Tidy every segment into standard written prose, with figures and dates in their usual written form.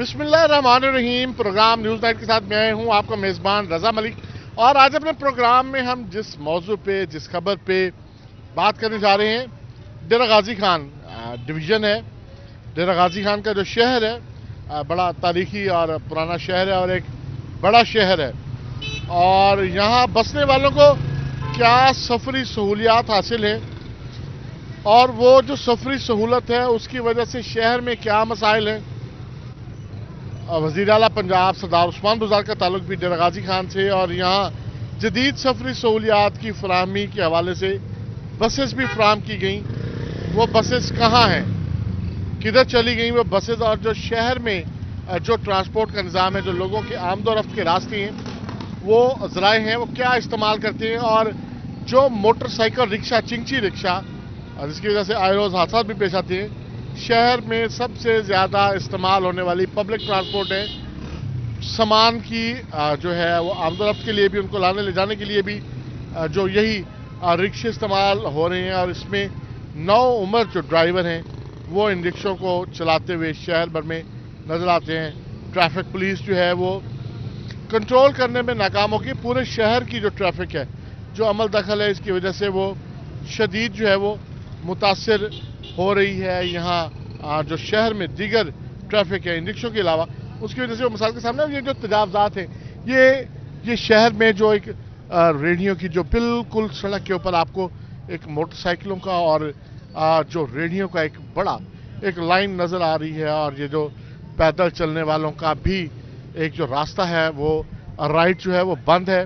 بسم اللہ الرحمن الرحیم. پروگرام نیوز نائٹ کے ساتھ میں ہوں آپ کا میزبان رضا ملک. اور آج اپنے پروگرام میں ہم جس موضوع پہ جس خبر پہ بات کرنے جا رہے ہیں، ڈیرہ غازی خان ڈویژن ہے. ڈیرہ غازی خان کا جو شہر ہے بڑا تاریخی اور پرانا شہر ہے اور ایک بڑا شہر ہے. اور یہاں بسنے والوں کو کیا سفری سہولیات حاصل ہیں اور وہ جو سفری سہولت ہے اس کی وجہ سے شہر میں کیا مسائل ہیں. وزیر اعلیٰ پنجاب سردار عثمان بزدار کا تعلق بھی ڈیرہ غازی خان سے، اور یہاں جدید سفری سہولیات کی فراہمی کے حوالے سے بسز بھی فراہم کی گئیں. وہ بسز کہاں ہیں، کدھر چلی گئیں وہ بسز، اور جو شہر میں جو ٹرانسپورٹ کا نظام ہے، جو لوگوں کے آمد و رفت کے راستے ہیں، وہ ذرائع ہیں، وہ کیا استعمال کرتے ہیں. اور جو موٹر سائیکل رکشہ، چنگچی رکشہ، جس کی وجہ سے آئے روز حادثات بھی پیش آتے ہیں، شہر میں سب سے زیادہ استعمال ہونے والی پبلک ٹرانسپورٹ ہے. سامان کی جو ہے وہ آمد و رفت کے لیے بھی، ان کو لانے لے جانے کے لیے بھی جو یہی رکشے استعمال ہو رہے ہیں. اور اس میں نو عمر جو ڈرائیور ہیں وہ ان رکشوں کو چلاتے ہوئے شہر بھر میں نظر آتے ہیں. ٹریفک پولیس جو ہے وہ کنٹرول کرنے میں ناکام ہو گئی. پورے شہر کی جو ٹریفک ہے، جو عمل دخل ہے، اس کی وجہ سے وہ شدید جو ہے وہ متاثر ہو رہی ہے. یہاں جو شہر میں دیگر ٹریفک ہے ان رکشوں کے علاوہ، اس کی وجہ سے وہ مثال کے سامنے یہ جو تجاوزات ہیں، یہ شہر میں جو ایک ریڑھیوں کی جو بالکل سڑک کے اوپر آپ کو ایک موٹر سائیکلوں کا اور جو ریڑھیوں کا ایک بڑا ایک لائن نظر آ رہی ہے، اور یہ جو پیدل چلنے والوں کا بھی ایک جو راستہ ہے وہ رائٹ جو ہے وہ بند ہے،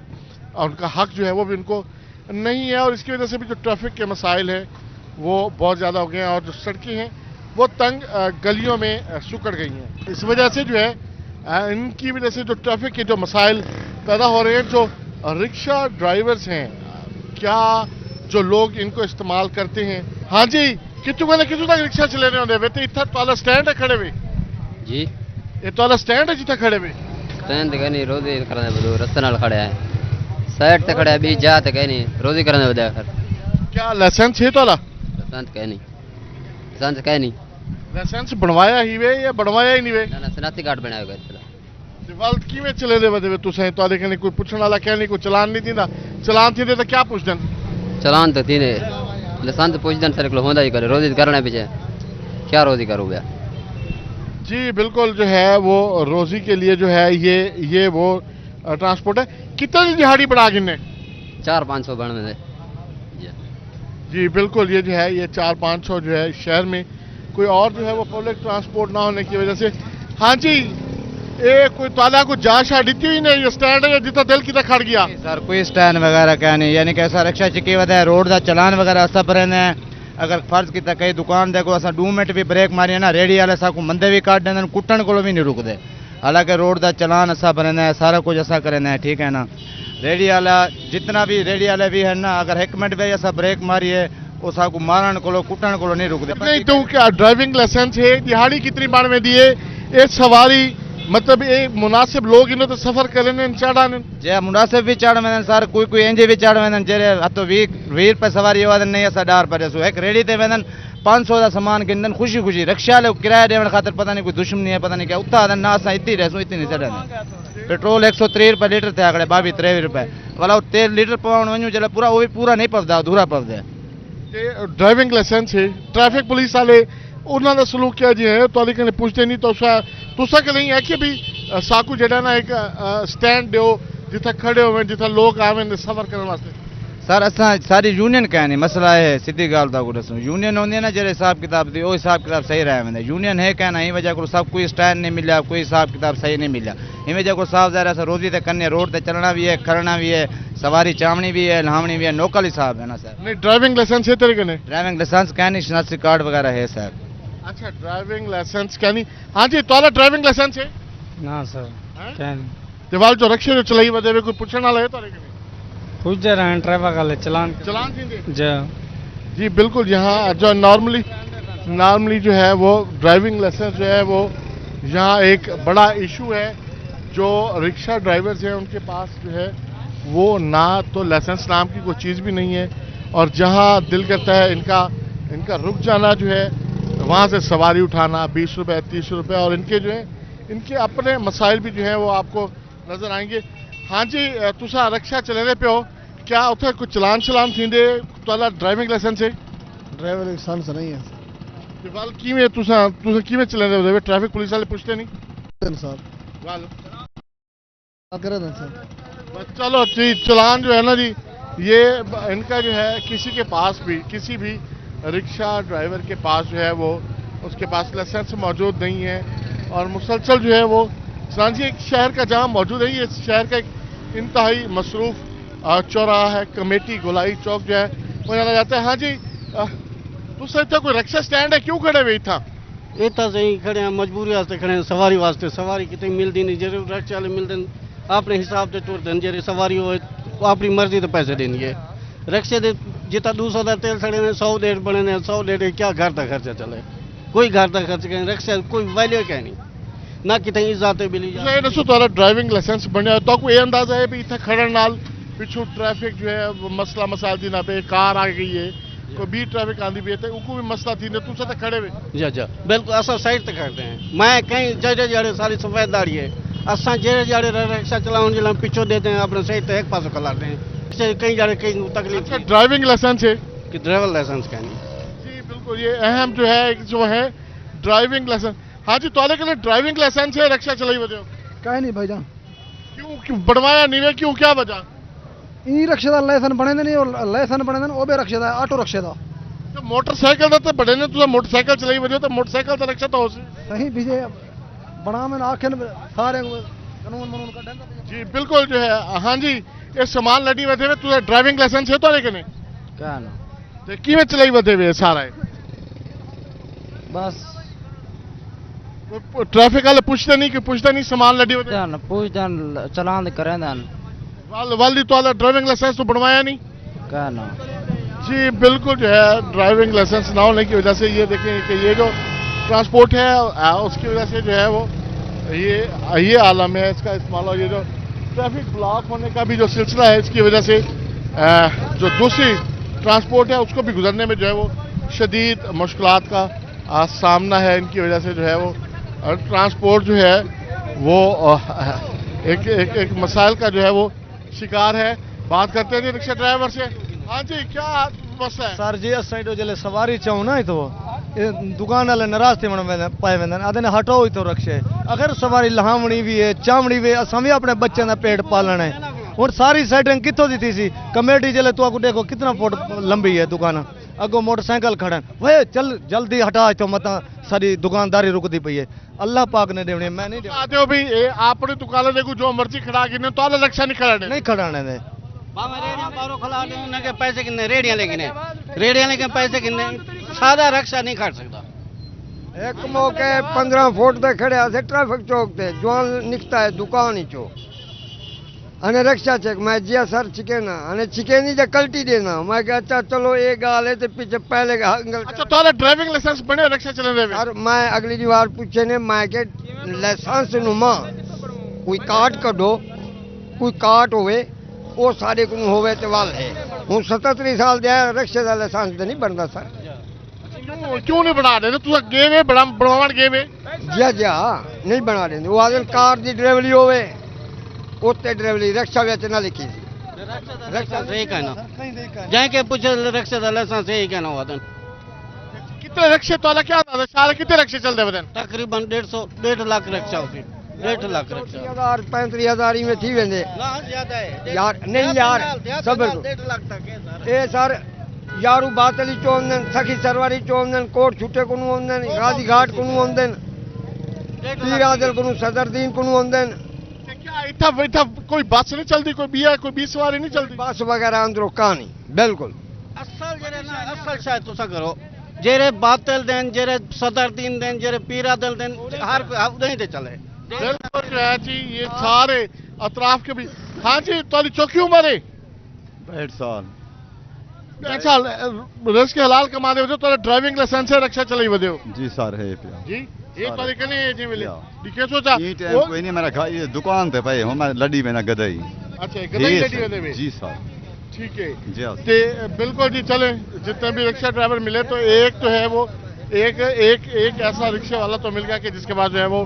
اور ان کا حق جو ہے وہ بھی ان کو نہیں ہے. اور اس کی وجہ سے بھی جو ٹریفک کے مسائل ہیں وہ بہت زیادہ ہو گئے ہیں، اور جو سڑکیں ہیں وہ تنگ گلیوں میں سکڑ گئی ہیں. اس وجہ سے جو ہے ان کی وجہ سے جو ٹریفک کے جو مسائل پیدا ہو رہے ہیں. جو رکشہ ڈرائیورز ہیں، کیا جو لوگ ان کو استعمال کرتے ہیں، ہاں جی کتوں تک رکشہ چلے رہے ہوتے تو اتنا تالا سٹینڈ ہے کھڑے ہوئے جی، یہ تالا سٹینڈ ہے جتنا کھڑے ہوئے سٹینڈ کہ نہیں روزی کرنے بدو رستے نال کھڑے ہیں، سائڈ تے کھڑے بھی جا تے کہ نہیں روزی کرنے بدے. آخر کیا لائسنس ہے تالا؟ لائسنس کہ نہیں، لائسنس کہ نہیں، لائسنس بنوایا ہی وے یا بنوایا ہی نہیں وے؟ نہ سناتی کارڈ بنایا گیا چلا ولد کیویں چلے دے ودے تسیں تو دیکھنے کوئی پوچھنے والا کہ نہیں، کوئی چلان نہیں دیندا. چلان تھی دے تو کیا پوچھ دین؟ چلان تو تھی لائسنس پوچھ دین سر کو ہوندا ہی کرے روزی کرنے پیچھے کیا روزی کرو گیا. جی بالکل جو ہے وہ روزی کے لیے جو ہے یہ وہ ٹرانسپورٹ ہے. کتنی دہاڑی بڑھا گن نے؟ 400-500 بن دے. جی بالکل یہ جو ہے یہ 400-500 جو ہے شہر میں کوئی اور جو ہے وہ پبلک ٹرانسپورٹ نہ ہونے کی وجہ سے. ہاں جی کوئی تالا کو جا شاہ دیتی ہوئی نہیں، یہ سٹینڈ ہے جتنا دل کی کھڑ گیا سر. کوئی سٹینڈ وغیرہ کیا نہیں، یعنی کہ ایسا رکشہ چکی وجہ ہے روڈ دا چلان وغیرہ سب رہنے ہیں. اگر فرض کیتا کئی دکان دے کو ایسا 2 منٹ بھی بریک ماری نا ریڑھی والے سا کو مندے بھی کاٹ دیں کٹن کو بھی نہیں رک دے. حالانکہ روڈ دا چلان ایسا بننا ہے، سارا کچھ ایسا کرنا ہے، ٹھیک ہے نا. ریڑھی والا جتنا بھی ریڑھی والے بھی ہے نا، اگر 1 منٹ بھی ایسا بریک ماری ہے وہ سا کو مارن کو کٹن کو نہیں رک دے. نہیں تو کیا ڈرائیونگ لائسنس ہے؟ دہاڑی کتنی بار میں دیے ایک سواری مطلب ایک مناسب لوگ انہوں تو سفر کرنے چڑھانے جی مناسب بھی چڑھ وین سر، کوئی انجے بھی چڑھ وین جی ہتو 20 روپے سواری ہوا نہیں ایسا ڈار پڑے سو. ایک ریڑھی تے وین 500 کا سامان گندن خوشی خوشی رکشے والے کرایہ دینے خاطر پتہ نہیں کوئی دشمنی ہے، پتہ نہیں کیا اتنا آدھا نہ اساں اتنی رہسوں اتنی نہیں چڑھنے. پیٹرول 130 روپے لیٹر تھے آکڑے 22-23 روپے والا وہ تیل لیٹر پاؤن ونجو جلا پورا وہ بھی پورا نہیں پفدا ادھورا پفدا. ڈرائیونگ لائسنس ہے. ٹریفک پولیس والے انہوں نے سلوک کیا جی ہے تو لیکن پوچھتے نہیں تو کہ نہیں ہے کہ بھی ساکو جڑا نا ایک سٹینڈ دیو جتھا کھڑے ہوئے جتھا لوگ آویں سفر کرنے واسطے. سر اساں ساری یونین کہہ نہیں مسئلہ ہے سیدھی گال دا کو دسوں. یونین ہوندی ہے نا جڑے حساب کتاب دی وہ حساب کتاب صحیح رہے ویندے. یونین ہے کہنا ہی وجہ کو سب کوئی سٹینڈ نہیں ملیا، کوئی حساب کتاب صحیح نہیں ملیا. ہی وجہ کو صاف ظاہر ہے روزی تے کرنے روڈ تے چلنا بھی ہے، کھڑنا بھی ہے، سواری چامنی بھی ہے، لہامنی بھی ہے، نوکل حساب ہے نا سر. نہیں ڈرائیونگ لائسنس ہے تیرے کنے؟ ڈرائیونگ لائسنس کہہ نہیں، شناختی کارڈ وغیرہ ہے سر. اچھا ڈرائیونگ لائسنس کیا نہیں. ہاں جی توالا ڈرائیونگ لائسنس ہے؟ نا سر کہہ نہیں. دیوال جو رکشے جو چلائی ودے کوئی پوچھنے والا ہے تارے کنے؟ پوچھ دے رہے ہیں ڈرائیور کا چلان تھی دے جی. جی بالکل یہاں جو نارملی جو ہے وہ ڈرائیونگ لائسنس جو ہے وہ یہاں ایک بڑا ایشو ہے. جو رکشہ ڈرائیورز ہیں ان کے پاس جو ہے وہ نہ تو لائسنس نام کی کوئی چیز بھی نہیں ہے، اور جہاں دل کرتا ہے ان کا رک جانا جو ہے وہاں سے سواری اٹھانا 20 روپے 30 روپے. اور ان کے جو ہے ان کے اپنے مسائل بھی جو ہیں وہ آپ کو نظر آئیں گے. ہاں جی, تسا رکشا چلانے پہ ہو, کیا اتنے کوئی چلان تھیندے تہاڈا ڈرائیونگ لائسنس ہے؟ ڈرائیور لائسنس نہیں ہے وال کیویں تسا کیویں چلانے ہو؟ ٹریفک پولیس والے پوچھتے نہیں سر. وال کرے دیں سر. چلو جی, چلان جو ہے نا جی, یہ ان کا جو ہے کسی کے پاس بھی, کسی بھی رکشہ ڈرائیور کے پاس جو ہے وہ اس کے پاس لائسنس موجود نہیں ہے, اور مسلسل جو ہے وہ چنانچہ ایک شہر کا جہاں موجود ہے, یہ شہر کا ایک انتہائی مصروف چوراہا ہے, کمیٹی گولائی چوک جو ہے وہ جانا جاتا ہے. ہاں جی, تو کوئی رکشا سٹینڈ ہے, کیوں کھڑے ہوئے اتنا؟ اتنا سے کھڑے ہیں مجبوری واسطے کھڑے ہیں, سواری واسطے. سواری کتنی ملتی نہیں, جی رکشے والے ملتے ہیں اپنے حساب سے ٹرتے ہیں, جی سواری ہوئے اپنی مرضی سے پیسے دیں گے. رکشے دے جتنا 200 کا تیل سڑے نے 100 ڈیڑھ بنے نے 100 ڈیڑھ, کیا گھر تک خرچہ چلے؟ کوئی گھر تک خرچ کریں, رکشے کوئی ویلیو کیا نہیں, نہ کتنی عزت ملی. دسو تہاڈا ڈرائیونگ لائسنس بنیا تو کوئی یہ اندازہ ہے بھی اتنے کھڑن نال پچھو ٹریفک جو ہے مسئلہ مسائل دی نہ پہ کار آ گئی ہے, کوئی بھی ٹریفک آندی بھی ہے تو کو بھی مسئلہ تھی نے تسا تے کھڑے ہوئے؟ جی بالکل اصل سائڈ تے کرتے ہیں. میں کہیں جڑے جڑے ساری سفید داڑھی ہے, اساں جڑے جڑے رکشا چلاؤں جلن پیچھے دیتے ہیں اپنے سائڈ تے ایک پاسوں کھلاتے ہیں. کہیں جڑے کہیں تکلیف. ڈرائیونگ لائسنس ہے کہ ڈرائیور لائسنس کا نہیں. جی بالکل, یہ اہم جو ہے ڈرائیونگ لائسنس. ہاں جی, تو کے لیے ڈرائیونگ لائسنس ہے, رکشا چلائی وجہ کہیں نہیں بھائی جان. کیوں بڑھوایا نہیں ہے, کیوں کیا وجہ؟ ای رکشے دا لائسنس بنے نہیں, اور لائسنس بنے وہ بھی رکشے دا, آٹو رکشے دا. موٹر سائیکل تو بڑے نے تو موٹر سائیکل چلائی وجہ تو موٹر سائیکل تو رکشا تو ہو سی صحیح بیجے بنا میں آخر سارے قانون کا ڈنڈا. جی بالکل جو ہے. ہاں جی, یہ سامان لڑی ودے ہوئے تو ڈرائیونگ لائسنس ہے تو لیکن کیا نا کیویں چلائی ودے ہوئے سارا ہے بس ٹریفک والے پوچھتے نہیں سامان لڑی ودے پوچھتے چلان کریں والدی تو ڈرائیونگ لائسنس تو بنوایا نہیں کیا نا. جی بالکل جو ہے, ڈرائیونگ لائسنس نہ ہونے کی وجہ سے یہ دیکھیں کہ یہ جو ٹرانسپورٹ ہے اس کی وجہ سے جو ہے وہ یہ عالم ہے اس کا استعمال, اور یہ جو ٹریفک بلاک ہونے کا بھی جو سلسلہ ہے اس کی وجہ سے جو دوسری ٹرانسپورٹ ہے اس کو بھی گزرنے میں جو ہے وہ شدید مشکلات کا سامنا ہے. ان کی وجہ سے جو ہے وہ ٹرانسپورٹ جو ہے وہ ایک مسائل کا جو ہے وہ شکار ہے. بات کرتے ہیں جی رکشہ ڈرائیور سے. ہاں جی, کیا مسئلہ ہے سر جی اس سائڈ جلے سواری چاہوں نا تو دکان والے ناراض تھے پائے وے آدھے نے ہٹاؤ تو رکشے. اگر سواری لہاونی بھی ہے چاوڑی بھی اصل بھی اپنے بچوں کا پیٹ پالنا ہے. ہوں ساری سائڈنگ کتوں دی سی کمیٹی جلے تو آگو دیکھو کتنا فٹ لمبی ہے دکان, اگو موٹر سائیکل کھڑے وہ چل جلدی ہٹا تو مت ساری دکانداری رکتی پی ہے. اللہ پاک نے دیونی, میں نہیں آتے ہو بھی اپنی دکان دیکھو جو مرضی کھڑا کے تو رکشا نہیں کھڑا نہیں کھڑانے دے. ریڑیاں باہروں کھلا دیں ان کے پیسے کتنے, ریڑیاں لے کے پیسے کتنے, سادہ رکشا نہیں کھڑ سکتا. ایک موقع 15 فٹ تے کھڑے سے ٹریفک چوک تے جوان نکتا ہے دکان ہی چو انے رکشا چیک میں جیا سر چکینا انے چکینی جا کلٹی دینا. میں کہ اچھا چلو ایک گال ہے تے پیچھے پہلے کا اچھا تو ڈرائیونگ لائسنس بنے رکشا چلانے دے. اور میں اگلی دیوار پوچھے نے میں کہ لائسنس نما کوئی کارڈ کڈو, کوئی کارڈ ہوئے وہ سارے کو ہوئے تے وال ہے. ہوں 77 سال دیا رکشے دا لائسنس تے نہیں بنتا سر. کیوں نہیں بنا دے تو گئے ہوئے بڑھاون گئے ہوئے جی نہیں بنا دیں. وہ آدھے کار دی ڈرائیوری ہوئے اتنے ڈرائیوری رکشا وچ نہ لکھی سی. رکشا صحیح کہنا جائیں کہ پوچھے رکشے دا لائسنس صحیح کہنا ہوا. کتنے رکشے تو کیا تھا سارے کتنے رکشے چلتے بدن؟ تقریباً 1.5 لاکھ رکشا ہوتی. 1.5 لاکھ رکشا 35,000 میں تھی ویندے یار نہیں یار صبر 1.5 لاکھ تک اے سر یارو باطلی چوندن سخی سرواری چوندن کوٹ چھٹے کو ہوندن غازی گھاٹ کو ہوندن پیر عادل کو صدر دین کو ہوندن. کیا اتھا کوئی بس نہیں چلتی, کوئی 20 سواری نہیں چلتی بس وغیرہ اندروں کہانی بالکل اصل شاید تو کرو جیرے باطل دین جیرے صدر دین دین جیرے پیر عادل دین ہر نہیں دے چلے. بالکل جو ہے جی یہ سارے اطراف کے بھی. ہاں جی تاری چوکی عمر ہے 65 سال. اچھا رزق حلال کما دے ہو تو ڈرائیونگ لائسنس ہے رکشا چلائی ودے ہو؟ جی سر ہے پیا. جی یہ تو کنے جی ملے یہ ٹائم کوئی نہیں میرا یہ دکان تے پئے ہوں میں لڈی میں نہ گدائی. اچھا گدائی لڈی ودے میں. جی سر ٹھیک ہے جی تے بالکل جی. چلیں جتنے بھی رکشا ڈرائیور ملے تو ایک تو ہے وہ ایک ایسا رکشے والا تو مل گیا کہ جس کے پاس جو ہے وہ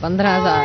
15,000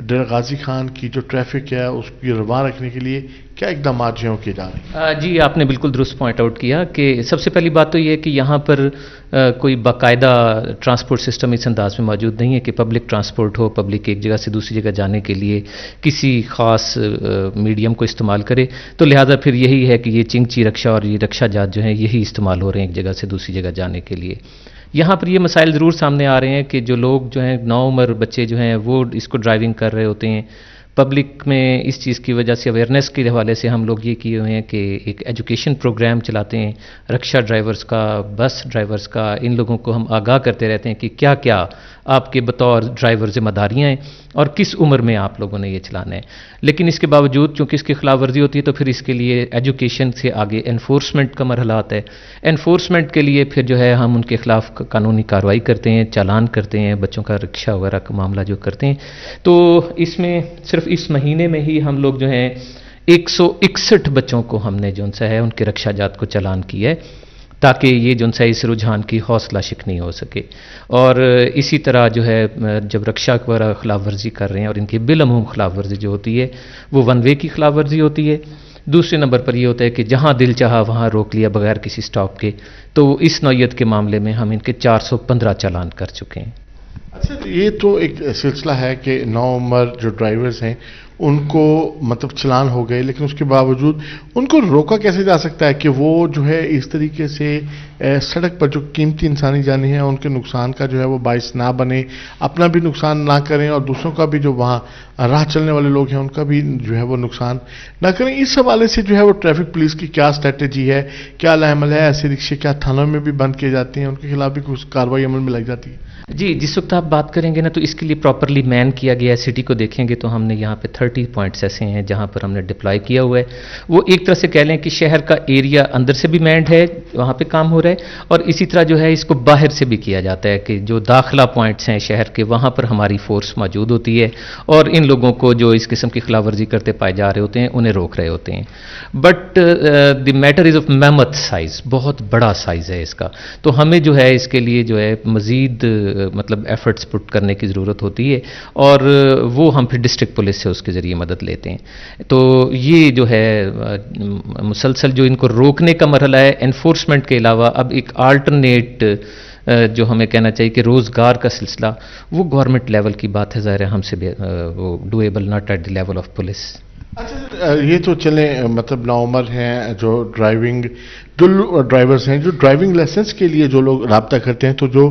ڈیرہ غازی خان کی جو ٹریفک ہے اس کی رواں رکھنے کے لیے کیا اقدامات جو ہیں کیے جا رہے ہیں؟ جی آپ نے بالکل درست پوائنٹ آؤٹ کیا کہ سب سے پہلی بات تو یہ ہے کہ یہاں پر کوئی باقاعدہ ٹرانسپورٹ سسٹم اس انداز میں موجود نہیں ہے کہ پبلک ٹرانسپورٹ ہو، پبلک ایک جگہ سے دوسری جگہ جانے کے لیے کسی خاص میڈیم کو استعمال کرے، تو لہٰذا پھر یہی ہے کہ یہ چنگچی رکشہ اور یہ رکشہ جات جو ہیں یہی استعمال ہو رہے ہیں ایک جگہ سے دوسری جگہ جانے کے لیے۔ یہاں پر یہ مسائل ضرور سامنے آ رہے ہیں کہ جو لوگ جو ہیں نوعمر بچے جو ہیں وہ اس کو ڈرائیونگ کر رہے ہوتے ہیں۔ پبلک میں اس چیز کی وجہ سے اویئرنیس کے حوالے سے ہم لوگ یہ کیے ہوئے ہیں کہ ایک ایجوکیشن پروگرام چلاتے ہیں رکشہ ڈرائیورز کا، بس ڈرائیورز کا، ان لوگوں کو ہم آگاہ کرتے رہتے ہیں کہ کیا کیا آپ کے بطور ڈرائیور ذمہ داریاں ہیں اور کس عمر میں آپ لوگوں نے یہ چلانا ہے۔ لیکن اس کے باوجود چونکہ اس کی خلاف ورزی ہوتی ہے تو پھر اس کے لیے ایجوکیشن سے آگے انفورسمنٹ کا مرحلہ آتا ہے۔ انفورسمنٹ کے لیے پھر جو ہے ہم ان کے خلاف قانونی کارروائی کرتے ہیں، چالان کرتے ہیں، بچوں کا رکشہ وغیرہ کا معاملہ جو کرتے ہیں۔ تو اس میں صرف اس مہینے میں ہی ہم لوگ جو ہیں 161 بچوں کو ہم نے جو ہے ان کے رکشہ جات کو چالان کیا ہے تاکہ یہ جو ہے اس رجحان کی حوصلہ شکنی ہو سکے۔ اور اسی طرح جو ہے جب رکشہ وغیرہ خلاف ورزی کر رہے ہیں اور ان کی بالعموم خلاف ورزی جو ہوتی ہے وہ ون وے کی خلاف ورزی ہوتی ہے۔ دوسرے نمبر پر یہ ہوتا ہے کہ جہاں دل چاہا وہاں روک لیا بغیر کسی سٹاپ کے، تو اس نوعیت کے معاملے میں ہم ان کے 415 چالان کر چکے ہیں۔ اچھا یہ تو ایک سلسلہ ہے کہ نوعمر جو ڈرائیورز ہیں ان کو مطلب چلان ہو گئے، لیکن اس کے باوجود ان کو روکا کیسے جا سکتا ہے کہ وہ جو ہے اس طریقے سے سڑک پر جو قیمتی انسانی جانیں ہیں ان کے نقصان کا جو ہے وہ باعث نہ بنے، اپنا بھی نقصان نہ کریں اور دوسروں کا بھی جو وہاں راہ چلنے والے لوگ ہیں ان کا بھی جو ہے وہ نقصان نہ کریں۔ اس حوالے سے جو ہے وہ ٹریفک پولیس کی کیا اسٹریٹجی ہے، کیا عمل ہے؟ ایسے رکشے کیا تھانوں میں بھی بند کیے جاتے ہیں، ان کے خلاف بھی کچھ کارروائی عمل میں لائی جاتی ہے؟ جی جس وقت آپ بات کریں گے نا تو اس کے لیے پراپرلی مین کیا گیا ہے۔ سٹی کو دیکھیں گے تو ہم نے یہاں پہ 30 پوائنٹس ایسے ہیں جہاں پر ہم نے ڈپلائی کیا ہوا ہے۔ وہ ایک طرح سے کہہ لیں کہ شہر کا ایریا اندر سے بھی مینڈ ہے، وہاں پہ کام ہو رہا ہے، اور اسی طرح جو ہے اس کو باہر سے بھی کیا جاتا ہے کہ جو داخلہ پوائنٹس ہیں شہر کے وہاں پر ہماری فورس موجود ہوتی ہے اور ان لوگوں کو جو اس قسم کی خلاف ورزی کرتے پائے جا رہے ہوتے ہیں انہیں روک رہے ہوتے ہیں۔ But the matter is of mammoth size, بہت بڑا سائز ہے اس کا، تو ہمیں جو ہے اس کے لیے جو ہے مزید مطلب ایفرٹس پٹ کرنے کی ضرورت ہوتی ہے اور وہ ہم پھر ڈسٹرکٹ پولیس سے اس کے ذریعے مدد لیتے ہیں۔ تو یہ جو ہے مسلسل جو ان کو روکنے کا مرحلہ ہے، انفورسمنٹ کے علاوہ اب ایک آلٹرنیٹ جو ہمیں کہنا چاہیے کہ روزگار کا سلسلہ، وہ گورنمنٹ لیول کی بات ہے، ظاہر ہے ہم سے بھی وہ doable not at the level of police. اچھا یہ تو چلیں مطلب نوعمر ہیں جو ڈرائیورز ہیں جو ڈرائیونگ لائسنس کے لیے جو لوگ رابطہ کرتے ہیں، تو جو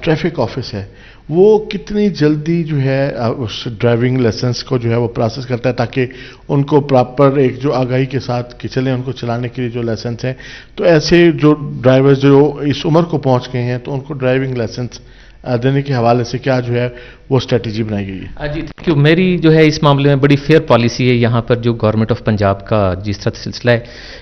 ٹریفک آفس ہے وہ کتنی جلدی جو ہے اس ڈرائیونگ لائسنس کو جو ہے وہ پروسیس کرتا ہے تاکہ ان کو پراپر ایک جو آگاہی کے ساتھ کہ چلیں ان کو چلانے کے لیے جو لائسنس ہیں، تو ایسے جو ڈرائیورز جو اس عمر کو پہنچ گئے ہیں تو ان کو ڈرائیونگ لائسنس دینے کے حوالے سے کیا جو ہے وہ اسٹریٹجی بنائی گئی ہے؟ جی تھینک یو۔ میری جو ہے اس معاملے میں بڑی فیئر پالیسی ہے یہاں پر جو گورنمنٹ آف پنجاب کا جس طرح سلسلہ ہے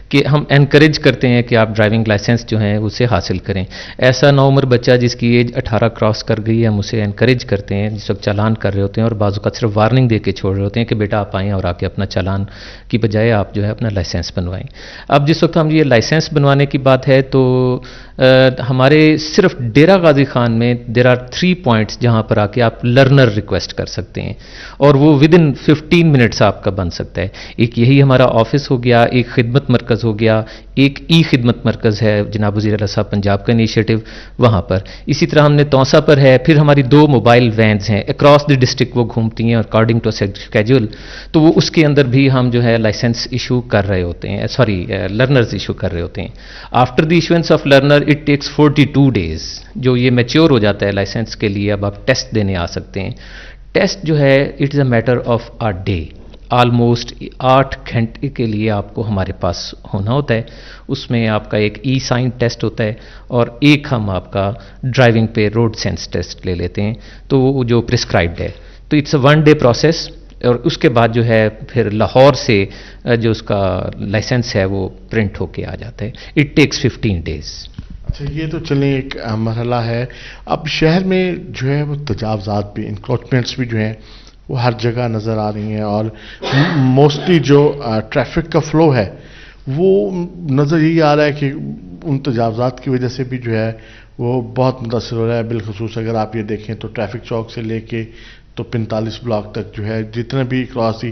کہ ہم انکریج کرتے ہیں کہ آپ ڈرائیونگ لائسنس جو ہیں اسے حاصل کریں۔ ایسا نوعمر بچہ جس کی ایج 18 کراس کر گئی ہے ہم اسے انکریج کرتے ہیں جس وقت چالان کر رہے ہوتے ہیں، اور بعض اوقات صرف وارننگ دے کے چھوڑ رہے ہوتے ہیں کہ بیٹا آپ آئیں اور آ کے اپنا چالان کی بجائے آپ جو ہے اپنا لائسنس بنوائیں۔ اب جس وقت ہم یہ لائسنس بنوانے کی بات ہے تو ہمارے صرف ڈیرہ غازی خان میں دیر آر 3 پوائنٹس جہاں پر آ کے آپ لرنر ریکویسٹ کر سکتے ہیں اور وہ ودن 15 منٹس آپ کا بن سکتا ہے۔ ایک یہی ہمارا آفس ہو گیا، ایک خدمت مرکز ہو گیا، ایک ای خدمت مرکز ہے جناب وزیر اعلیٰ صاحب پنجاب کا انیشیٹو وہاں پر۔ اسی طرح ہم نے توسا پر ہے، پھر ہماری 2 موبائل وینز ہیں اکراس دی ڈسٹرکٹ، وہ گھومتی ہیں اکارڈنگ ٹو اسکیجول، تو وہ اس کے اندر بھی ہم جو ہے لائسنس ایشو کر رہے ہوتے ہیں، لرنرز ایشو کر رہے ہوتے ہیں۔ After the issuance of learner it takes 42 days، جو یہ میچیور ہو جاتا ہے لائسنس کے لیے، اب آپ ٹیسٹ دینے آ سکتے ہیں۔ ٹیسٹ جو ہے it is a matter of a day, almost 8 گھنٹے کے لیے آپ کو ہمارے پاس ہونا ہوتا ہے۔ اس میں آپ کا ایک ای سائن ٹیسٹ ہوتا ہے اور ایک ہم آپ کا ڈرائیونگ پہ روڈ سینس ٹیسٹ لے لیتے ہیں، تو وہ جو پرسکرائبڈ ہے، تو اٹس اے 1 day پروسیس۔ اور اس کے بعد جو ہے پھر لاہور سے جو اس کا لائسنس ہے وہ پرنٹ ہو کے آ جاتا ہے۔ It takes 15 days۔ اچھا یہ تو چلیں ایک مرحلہ ہے۔ اب شہر میں جو ہے وہ تجاوزات بھی، انکروچمنٹس بھی جو ہیں وہ ہر جگہ نظر آ رہی ہیں، اور موسٹلی جو ٹریفک کا فلو ہے وہ نظر یہی آ رہا ہے کہ ان تجاوزات کی وجہ سے بھی جو ہے وہ بہت متاثر ہو رہا ہے۔ بالخصوص اگر آپ یہ دیکھیں تو ٹریفک چوک سے لے کے تو 45 بلاک تک جو ہے جتنا بھی کراس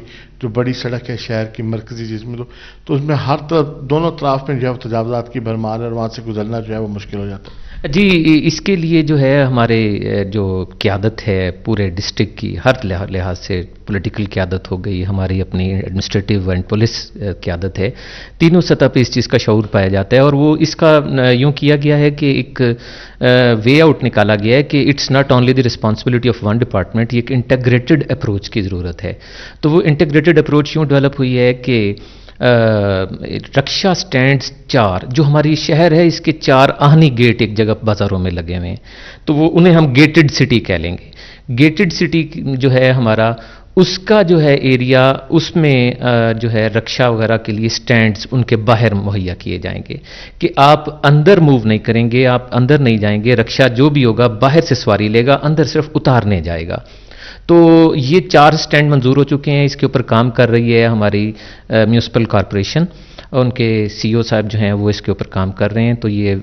جو بڑی سڑک ہے شہر کی مرکزی جس میں تو اس میں ہر طرف دونوں طرف میں جو ہے تجاوزات کی بھرمار ہے اور وہاں سے گزرنا جو ہے وہ مشکل ہو جاتا ہے. جی اس کے لیے جو ہے ہمارے جو قیادت ہے پورے ڈسٹرکٹ کی ہر لحاظ سے پولیٹیکل قیادت ہو گئی, ہماری اپنی ایڈمنسٹریٹو اینڈ پولیس قیادت ہے, تینوں سطح پہ اس چیز کا شعور پایا جاتا ہے. اور وہ اس کا یوں کیا گیا ہے کہ ایک وے آؤٹ نکالا گیا ہے کہ it's not only the responsibility of one department, یہ ایک انٹیگریٹڈ اپروچ کی ضرورت ہے. تو وہ انٹیگریٹڈ اپروچ یوں ڈیولپ ہوئی ہے کہ رکشا سٹینڈز 4 جو ہماری شہر ہے اس کے 4 آہنی گیٹ ایک جگہ بازاروں میں لگے ہوئے ہیں, تو وہ انہیں ہم گیٹڈ سٹی کہہ لیں گے. گیٹڈ سٹی جو ہے ہمارا اس کا جو ہے ایریا اس میں جو ہے رکشا وغیرہ کے لیے سٹینڈز ان کے باہر مہیا کیے جائیں گے کہ آپ اندر موو نہیں کریں گے, آپ اندر نہیں جائیں گے, رکشا جو بھی ہوگا باہر سے سواری لے گا, اندر صرف اتارنے جائے گا. تو یہ 4 سٹینڈ منظور ہو چکے ہیں, اس کے اوپر کام کر رہی ہے ہماری میونسپل کارپوریشن, ان کے سی او صاحب جو ہیں وہ اس کے اوپر کام کر رہے ہیں. تو یہ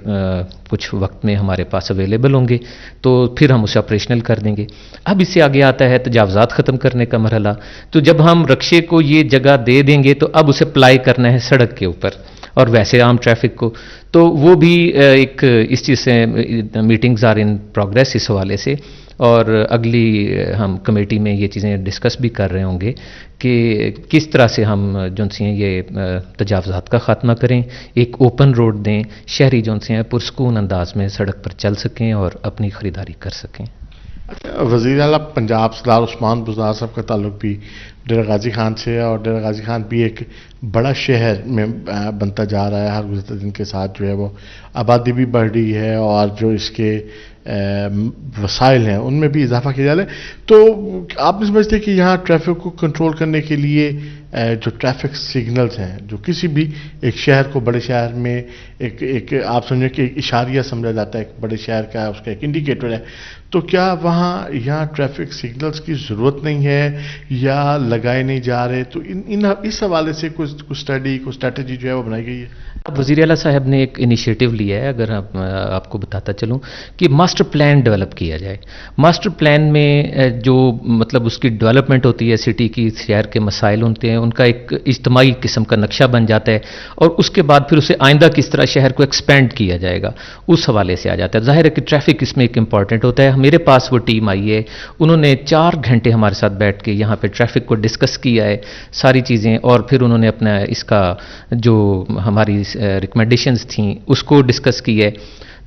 کچھ وقت میں ہمارے پاس اویلیبل ہوں گے تو پھر ہم اسے آپریشنل کر دیں گے. اب اس سے آگے آتا ہے تجاوزات ختم کرنے کا مرحلہ. تو جب ہم رکشے کو یہ جگہ دے دیں گے تو اب اسے اپلائی کرنا ہے سڑک کے اوپر اور ویسے عام ٹریفک کو. تو وہ بھی ایک اس چیز سے میٹنگز آر ان پروگریس اس حوالے سے, اور اگلی ہم کمیٹی میں یہ چیزیں ڈسکس بھی کر رہے ہوں گے کہ کس طرح سے ہم جون سی ہیں یہ تجاوزات کا خاتمہ کریں, ایک اوپن روڈ دیں, شہری جون سی ہیں پرسکون انداز میں سڑک پر چل سکیں اور اپنی خریداری کر سکیں. وزیر اعلیٰ پنجاب سردار عثمان بزدار صاحب کا تعلق بھی ڈیرہ غازی خان سے ہے, اور ڈیرہ غازی خان بھی ایک بڑا شہر میں بنتا جا رہا ہے. ہر گزرتے دن کے ساتھ جو ہے وہ آبادی بھی بڑھ رہی ہے اور جو اس کے وسائل ہیں ان میں بھی اضافہ کیا جا رہا ہے. تو آپ نہیں سمجھتے کہ یہاں ٹریفک کو کنٹرول کرنے کے لیے جو ٹریفک سگنلز ہیں جو کسی بھی ایک شہر کو بڑے شہر میں ایک آپ سمجھیں کہ ایک اشاریہ سمجھا جاتا ہے, ایک بڑے شہر کا اس کا ایک انڈیکیٹر ہے, تو کیا وہاں یہاں ٹریفک سگنلز کی ضرورت نہیں ہے یا لگائے نہیں جا رہے؟ تو اس حوالے سے کچھ اسٹڈی کوئی اسٹریٹجی جو ہے وہ بنائی گئی ہے؟ اب وزیر اعلیٰ صاحب نے ایک انیشیٹو لیا ہے, اگر آپ کو بتاتا چلوں کہ ماسٹر پلان ڈیولپ کیا جائے. ماسٹر پلان میں جو مطلب اس کی ڈیولپمنٹ ہوتی ہے سٹی کی, شہر کے مسائل ہوتے ہیں, ان کا ایک اجتماعی قسم کا نقشہ بن جاتا ہے, اور اس کے بعد پھر اسے آئندہ کس طرح شہر کو ایکسپینڈ کیا جائے گا اس حوالے سے آ جاتا ہے. ظاہر ہے کہ ٹریفک اس میں ایک امپورٹنٹ ہوتا ہے. میرے پاس وہ ٹیم آئی ہے, انہوں نے 4 گھنٹے ہمارے ساتھ بیٹھ کے یہاں پہ ٹریفک کو ڈسکس کیا ہے ساری چیزیں, اور پھر انہوں نے اپنا اس کا جو ہماری ریکمنڈیشنز تھیں اس کو ڈسکس کی ہے.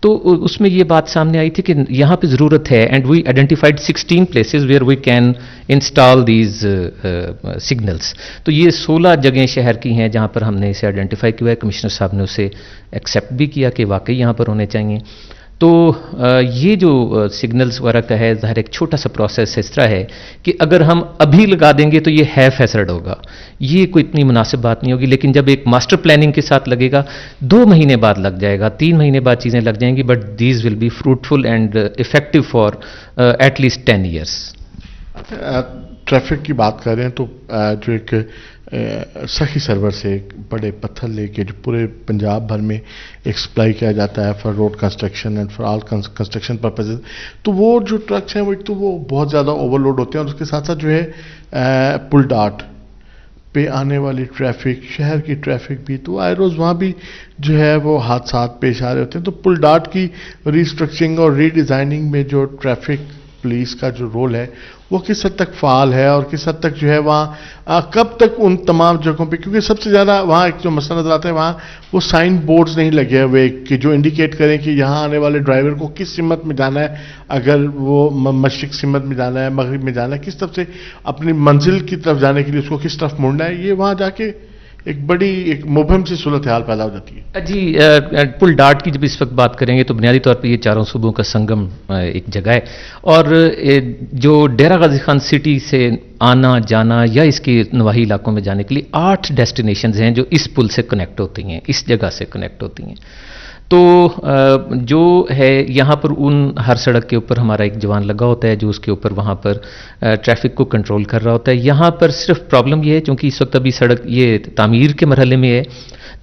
تو اس میں یہ بات سامنے آئی تھی کہ یہاں پہ ضرورت ہے, and we identified 16 places where we can install these signals. تو یہ 16 جگہیں شہر کی ہیں جہاں پر ہم نے اسے آئیڈینٹیفائی کیا ہے. کمشنر صاحب نے اسے ایکسیپٹ بھی کیا کہ واقعی یہاں پر ہونے چاہیے. تو یہ جو سگنلز وغیرہ کا ہے ظاہر ایک چھوٹا سا پروسیس اس طرح ہے کہ اگر ہم ابھی لگا دیں گے تو یہ ہیف ہیزرڈ ہوگا, یہ کوئی اتنی مناسب بات نہیں ہوگی. لیکن جب ایک ماسٹر پلاننگ کے ساتھ لگے گا 2 مہینے بعد لگ جائے گا, 3 مہینے بعد چیزیں لگ جائیں گی, but these will be fruitful and effective for at least 10 years. Traffic کی بات کر رہے ہیں تو جو ایک سخی سرور سے بڑے پتھر لے کے جو پورے پنجاب بھر میں ایک سپلائی کیا جاتا ہے for road construction and for all construction purposes, تو وہ جو ٹرکس ہیں وہ ایک تو وہ بہت زیادہ اوور لوڈ ہوتے ہیں, اور اس کے ساتھ ساتھ جو ہے پل ڈاٹ پہ آنے والی ٹریفک, شہر کی ٹریفک بھی, تو آئے روز وہاں بھی جو ہے وہ حادثات پیش آ رہے ہوتے ہیں. تو پل ڈاٹ کی ریسٹرکچرنگ اور ری ڈیزائننگ میں جو ٹریفک پولیس کا جو رول ہے وہ کس حد تک فعال ہے, اور کس حد تک جو ہے وہاں کب تک ان تمام جگہوں پہ, کیونکہ سب سے زیادہ وہاں ایک جو مسئلہ نظر آتا ہے وہاں وہ سائن بورڈز نہیں لگے ہوئے کہ جو انڈیکیٹ کریں کہ یہاں آنے والے ڈرائیور کو کس سمت میں جانا ہے, اگر وہ مشرق سمت میں جانا ہے, مغرب میں جانا ہے, کس طرف سے اپنی منزل کی طرف جانے کے لیے اس کو کس طرف مڑنا ہے, یہ وہاں جا کے ایک بڑی ایک مبہم سی صورتحال پیدا ہو جاتی ہے. جی پل ڈاٹ کی جب اس وقت بات کریں گے تو بنیادی طور پہ یہ 4 صوبوں کا سنگم ایک جگہ ہے, اور جو ڈیرہ غازی خان سٹی سے آنا جانا یا اس کی نواحی علاقوں میں جانے کے لیے 8 ڈیسٹینیشنز ہیں جو اس پل سے کنیکٹ ہوتی ہیں, اس جگہ سے کنیکٹ ہوتی ہیں. تو جو ہے یہاں پر ہر سڑک کے اوپر ہمارا ایک جوان لگا ہوتا ہے جو اس کے اوپر وہاں پر ٹریفک کو کنٹرول کر رہا ہوتا ہے. یہاں پر صرف پرابلم یہ ہے چونکہ اس وقت ابھی سڑک یہ تعمیر کے مرحلے میں ہے,